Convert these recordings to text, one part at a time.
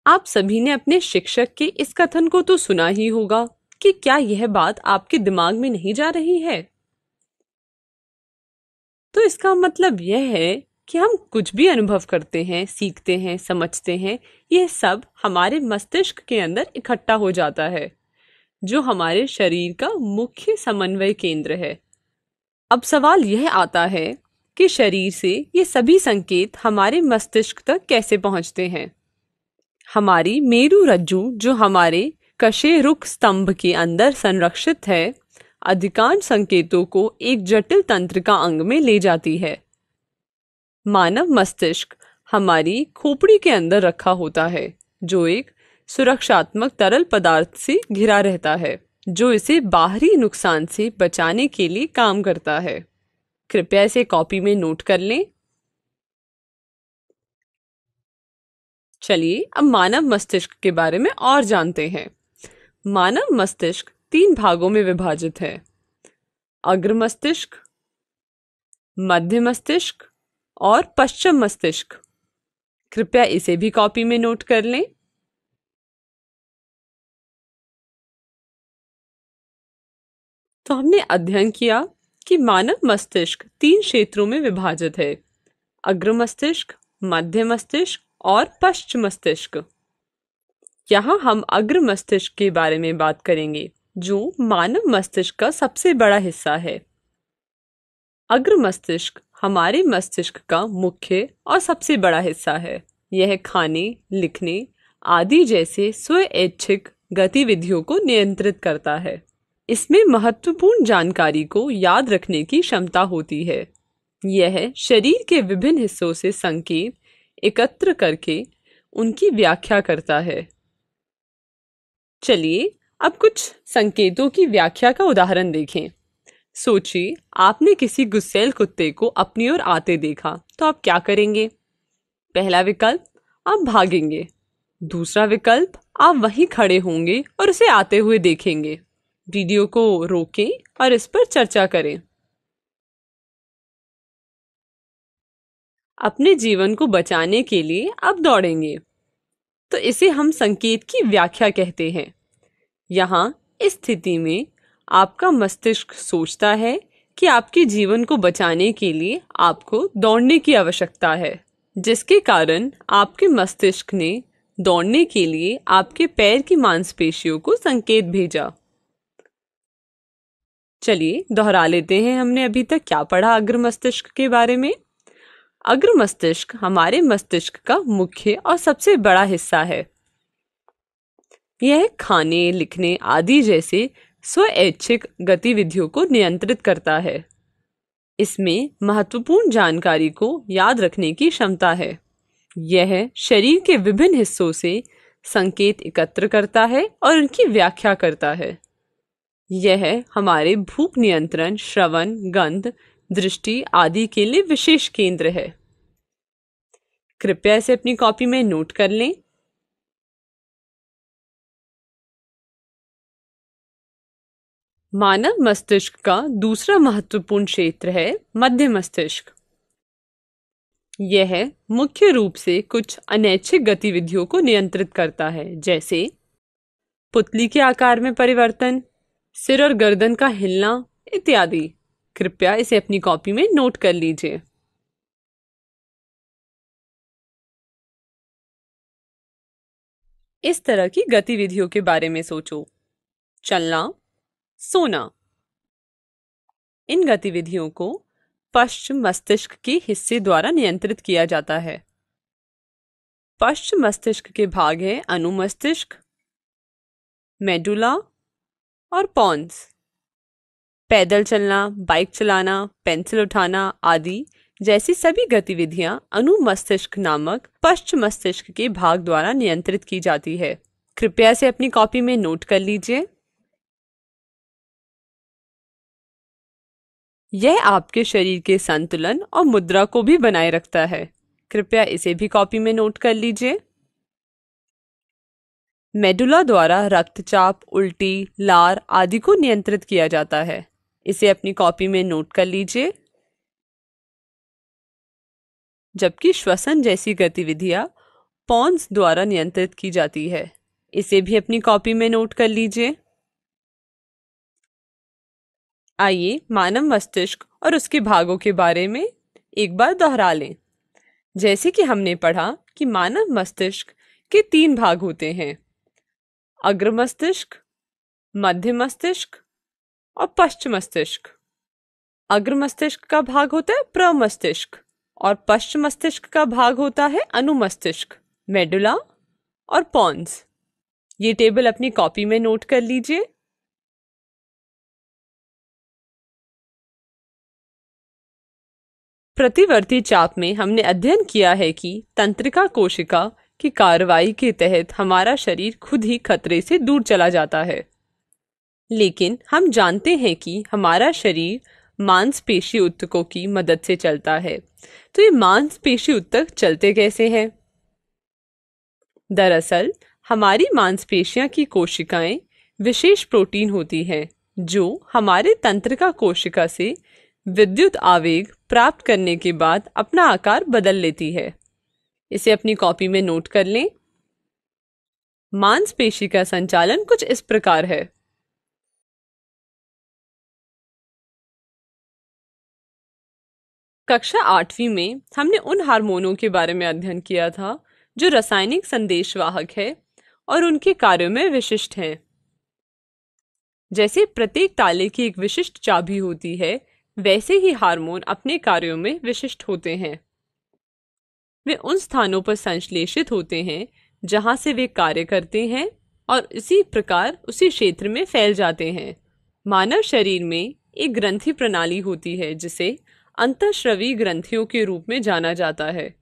आप सभी ने अपने शिक्षक के इस कथन को तो सुना ही होगा कि क्या यह बात आपके दिमाग में नहीं जा रही है? तो इसका मतलब यह है कि हम कुछ भी अनुभव करते हैं, सीखते हैं, समझते हैं, यह सब हमारे मस्तिष्क के अंदर इकट्ठा हो जाता है, जो हमारे शरीर का मुख्य समन्वय केंद्र है। अब सवाल यह आता है कि शरीर से ये सभी संकेत हमारे मस्तिष्क तक कैसे पहुंचते हैं। हमारी मेरु रज्जु, जो हमारे कशेरुक स्तंभ के अंदर संरक्षित है, अधिकांश संकेतों को एक जटिल तंत्रिका अंग में ले जाती है। मानव मस्तिष्क हमारी खोपड़ी के अंदर रखा होता है, जो एक सुरक्षात्मक तरल पदार्थ से घिरा रहता है, जो इसे बाहरी नुकसान से बचाने के लिए काम करता है। कृपया इसे कॉपी में नोट कर लें। चलिए अब मानव मस्तिष्क के बारे में और जानते हैं। मानव मस्तिष्क 3 भागों में विभाजित है: अग्र मस्तिष्क, मध्य मस्तिष्क और पश्चिम मस्तिष्क। कृपया इसे भी कॉपी में नोट कर लें। तो हमने अध्ययन किया कि मानव मस्तिष्क 3 क्षेत्रों में विभाजित है: अग्र मस्तिष्क, मध्य मस्तिष्क और पश्चिम मस्तिष्क। यहाँ हम अग्र मस्तिष्क के बारे में बात करेंगे, जो मानव मस्तिष्क का सबसे बड़ा हिस्सा है। अग्र मस्तिष्क हमारे मस्तिष्क का मुख्य और सबसे बड़ा हिस्सा है। यह खाने, लिखने आदि जैसे स्वैच्छिक गतिविधियों को नियंत्रित करता है। इसमें महत्वपूर्ण जानकारी को याद रखने की क्षमता होती है। यह शरीर के विभिन्न हिस्सों से संकेत एकत्र करके उनकी व्याख्या करता है। चलिए अब कुछ संकेतों की व्याख्या का उदाहरण देखें। सोचिए, आपने किसी गुस्सैल कुत्ते को अपनी ओर आते देखा, तो आप क्या करेंगे? पहला विकल्प, आप भागेंगे। दूसरा विकल्प, आप वहीं खड़े होंगे और उसे आते हुए देखेंगे। वीडियो को रोकें और इस पर चर्चा करें। अपने जीवन को बचाने के लिए आप दौड़ेंगे, तो इसे हम संकेत की व्याख्या कहते हैं। यहाँ इस स्थिति में आपका मस्तिष्क सोचता है कि आपके जीवन को बचाने के लिए आपको दौड़ने की आवश्यकता है, जिसके कारण आपके मस्तिष्क ने दौड़ने के लिए आपके पैर की मांसपेशियों को संकेत भेजा। चलिए दोहरा लेते हैं हमने अभी तक क्या पढ़ा अग्र मस्तिष्क के बारे में। अग्र मस्तिष्क हमारे मस्तिष्क का मुख्य और सबसे बड़ा हिस्सा है। यह खाने, लिखने आदि जैसे स्वैच्छिक गतिविधियों को नियंत्रित करता है। इसमें महत्वपूर्ण जानकारी को याद रखने की क्षमता है। यह शरीर के विभिन्न हिस्सों से संकेत एकत्र करता है और उनकी व्याख्या करता है। यह हमारे भूख नियंत्रण, श्रवण, गंध, दृष्टि आदि के लिए विशेष केंद्र है। कृपया इसे अपनी कॉपी में नोट कर लें। मानव मस्तिष्क का दूसरा महत्वपूर्ण क्षेत्र है मध्य मस्तिष्क। यह मुख्य रूप से कुछ अनैच्छिक गतिविधियों को नियंत्रित करता है, जैसे पुतली के आकार में परिवर्तन, सिर और गर्दन का हिलना इत्यादि। कृपया इसे अपनी कॉपी में नोट कर लीजिए। इस तरह की गतिविधियों के बारे में सोचो: चलना, सोना। इन गतिविधियों को पश्चिम मस्तिष्क के हिस्से द्वारा नियंत्रित किया जाता है। पश्चिम मस्तिष्क के भाग हैं अनुमस्तिष्क, मेडुला और पॉन्स। पैदल चलना, बाइक चलाना, पेंसिल उठाना आदि जैसी सभी गतिविधियां अनुमस्तिष्क नामक पश्चिम मस्तिष्क के भाग द्वारा नियंत्रित की जाती है। कृपया इसे अपनी कॉपी में नोट कर लीजिए। यह आपके शरीर के संतुलन और मुद्रा को भी बनाए रखता है। कृपया इसे भी कॉपी में नोट कर लीजिए। मेडुला द्वारा रक्तचाप, उल्टी, लार आदि को नियंत्रित किया जाता है। इसे अपनी कॉपी में नोट कर लीजिए। जबकि श्वसन जैसी गतिविधियां पॉन्स द्वारा नियंत्रित की जाती है। इसे भी अपनी कॉपी में नोट कर लीजिए। आइए मानव मस्तिष्क और उसके भागों के बारे में एक बार दोहरा लें। जैसे कि हमने पढ़ा कि मानव मस्तिष्क के 3 भाग होते हैं, अग्र मस्तिष्क, मध्य मस्तिष्क और पश्च मस्तिष्क। अग्र मस्तिष्क का भाग होता है प्रमस्तिष्क और पश्च मस्तिष्क का भाग होता है अनुमस्तिष्क, मेडुला और पॉन्स। ये टेबल अपनी कॉपी में नोट कर लीजिए। प्रतिवर्ती चाप में हमने अध्ययन किया है कि तंत्रिका कोशिका की कार्रवाई के तहत हमारा शरीर खुद ही खतरे से दूर चला जाता है। लेकिन हम जानते हैं कि हमारा शरीर मांसपेशी ऊतकों की मदद से चलता है। तो ये मांसपेशी ऊतक चलते कैसे हैं? दरअसल हमारी मांसपेशियां की कोशिकाएं विशेष प्रोटीन होती हैं जो हमारे तंत्रिका कोशिका से विद्युत आवेग प्राप्त करने के बाद अपना आकार बदल लेती है। इसे अपनी कॉपी में नोट कर लें। मांसपेशी का संचालन कुछ इस प्रकार है। कक्षा 8वीं में हमने उन हार्मोनों के बारे में अध्ययन किया था जो रासायनिक संदेशवाहक है और उनके कार्यों में विशिष्ट हैं। जैसे प्रत्येक ताले की एक विशिष्ट चाबी होती है, वैसे ही हार्मोन अपने कार्यों में विशिष्ट होते हैं। वे उन स्थानों पर संश्लेषित होते हैं जहां से वे कार्य करते हैं और इसी प्रकार उसी क्षेत्र में फैल जाते हैं। मानव शरीर में एक ग्रंथि प्रणाली होती है जिसे अंतःस्रावी ग्रंथियों के रूप में जाना जाता है,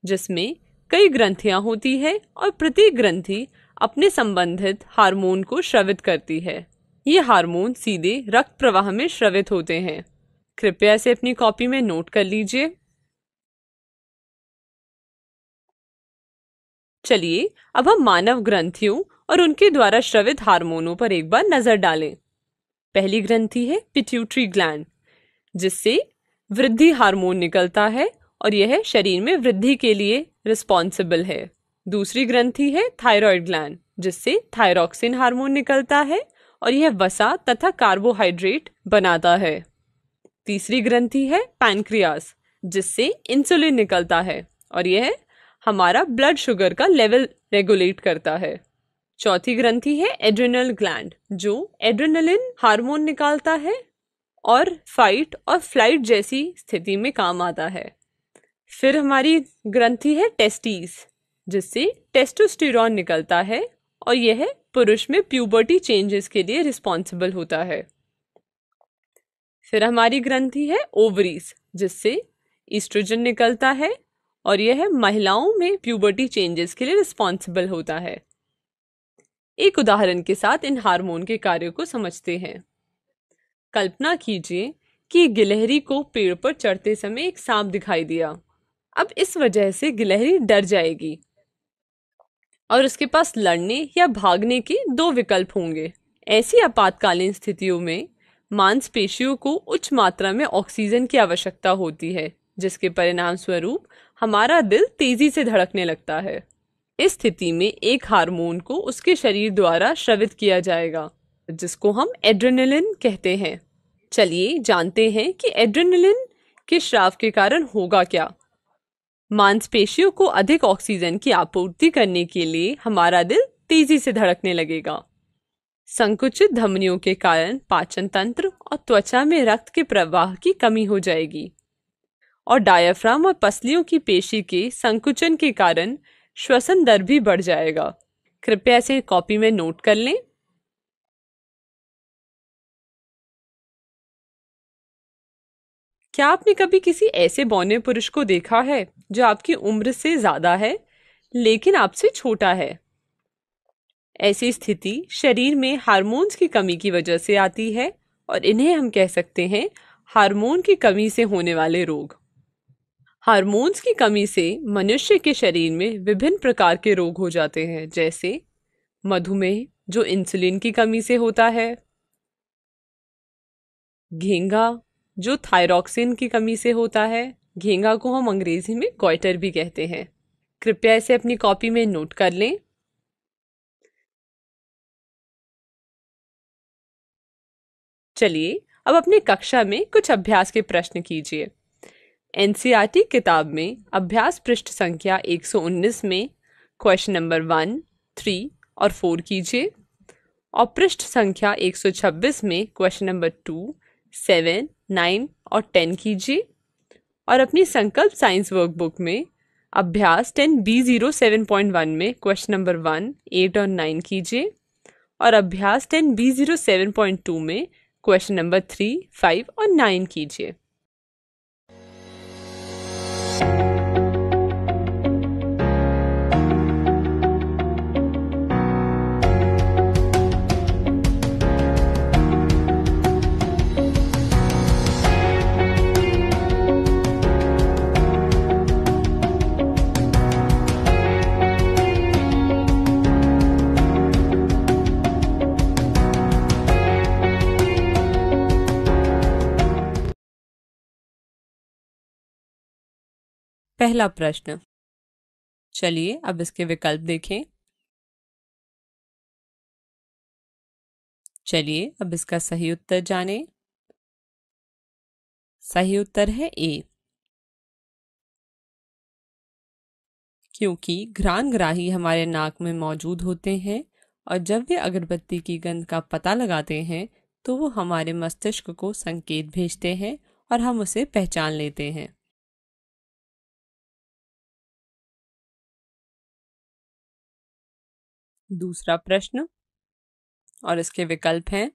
जिसमें कई ग्रंथियां होती है और प्रत्येक ग्रंथि अपने संबंधित हार्मोन को स्रावित करती है। ये हार्मोन सीधे रक्त प्रवाह में स्रावित होते हैं। कृपया इसे अपनी कॉपी में नोट कर लीजिए। चलिए अब हम मानव ग्रंथियों और उनके द्वारा स्रावित हार्मोनों पर एक बार नजर डालें। पहली ग्रंथि है पिट्यूटरी ग्लैंड, जिससे वृद्धि हार्मोन निकलता है और यह शरीर में वृद्धि के लिए रिस्पॉन्सिबल है। दूसरी ग्रंथि है थायराइड ग्लैंड, जिससे थायरॉक्सिन हार्मोन निकलता है और यह वसा तथा कार्बोहाइड्रेट बनाता है। तीसरी ग्रंथि है पैनक्रियास, जिससे इंसुलिन निकलता है और यह हमारा ब्लड शुगर का लेवल रेगुलेट करता है। चौथी ग्रंथि है एड्रिनल ग्लैंड, जो एड्रेनलिन हार्मोन निकालता है और फाइट और फ्लाइट जैसी स्थिति में काम आता है। फिर हमारी ग्रंथि है टेस्टिस, जिससे टेस्टोस्टेरॉन निकलता है और यह पुरुष में प्यूबर्टी चेंजेस के लिए रिस्पॉन्सिबल होता है। फिर हमारी ग्रंथि है ओवरीज, जिससे ईस्ट्रोजन निकलता है और यह महिलाओं में प्यूबर्टी चेंजेस के लिए रिस्पॉन्सिबल होता है। एक उदाहरण के साथ इन हार्मोन के कार्यों को समझते हैं। कल्पना कीजिए कि गिलहरी को पेड़ पर चढ़ते समय एक सांप दिखाई दिया। अब इस वजह से गिलहरी डर जाएगी और उसके पास लड़ने या भागने के 2 विकल्प होंगे। ऐसी आपातकालीन स्थितियों में मांसपेशियों को उच्च मात्रा में ऑक्सीजन की आवश्यकता होती है, जिसके परिणाम स्वरूप हमारा दिल तेजी से धड़कने लगता है। इस स्थिति में एक हार्मोन को उसके शरीर द्वारा स्रावित किया जाएगा, जिसको हम एड्रेनलिन कहते हैं। चलिए जानते हैं कि एड्रेनलिन के स्राव के कारण होगा क्या। मांसपेशियों को अधिक ऑक्सीजन की आपूर्ति करने के लिए हमारा दिल तेजी से धड़कने लगेगा। संकुचित धमनियों के कारण पाचन तंत्र और त्वचा में रक्त के प्रवाह की कमी हो जाएगी और डायाफ्राम और पसलियों की पेशी के संकुचन के कारण श्वसन दर भी बढ़ जाएगा। कृपया इसे कॉपी में नोट कर लें। क्या आपने कभी किसी ऐसे बौने पुरुष को देखा है जो आपकी उम्र से ज्यादा है लेकिन आपसे छोटा है? ऐसी स्थिति शरीर में हार्मोन्स की कमी की वजह से आती है और इन्हें हम कह सकते हैं हार्मोन की कमी से होने वाले रोग। हार्मोन्स की कमी से मनुष्य के शरीर में विभिन्न प्रकार के रोग हो जाते हैं, जैसे मधुमेह जो इंसुलिन की कमी से होता है, घेंघा जो थायरॉक्सिन की कमी से होता है। घेंघा को हम अंग्रेजी में गॉइटर भी कहते हैं। कृपया इसे अपनी कॉपी में नोट कर लें। चलिए अब अपनी कक्षा में कुछ अभ्यास के प्रश्न कीजिए। एनसीईआरटी किताब में अभ्यास पृष्ठ संख्या 119 में क्वेश्चन नंबर 1, 3 और 4 कीजिए और पृष्ठ संख्या 126 में क्वेश्चन नंबर 2, 7, 9 और 10 कीजिए और अपनी संकल्प साइंस वर्कबुक में अभ्यास 10B07.1 में क्वेश्चन नंबर 1, 8 और 9 कीजिए और अभ्यास 10B07.2 में क्वेश्चन नंबर 3, 5 और 9 कीजिए। पहला प्रश्न। चलिए अब इसके विकल्प देखें। चलिए अब इसका सही उत्तर जानें। सही उत्तर है ए, क्योंकि घ्राणग्राही हमारे नाक में मौजूद होते हैं और जब वे अगरबत्ती की गंध का पता लगाते हैं तो वो हमारे मस्तिष्क को संकेत भेजते हैं और हम उसे पहचान लेते हैं। दूसरा प्रश्न और इसके विकल्प हैं।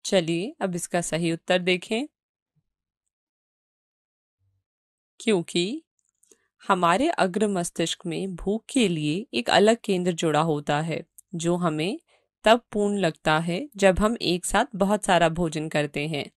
चलिए अब इसका सही उत्तर देखें। क्योंकि हमारे अग्र मस्तिष्क में भूख के लिए एक अलग केंद्र जुड़ा होता है जो हमें तब पूर्ण लगता है जब हम एक साथ बहुत सारा भोजन करते हैं।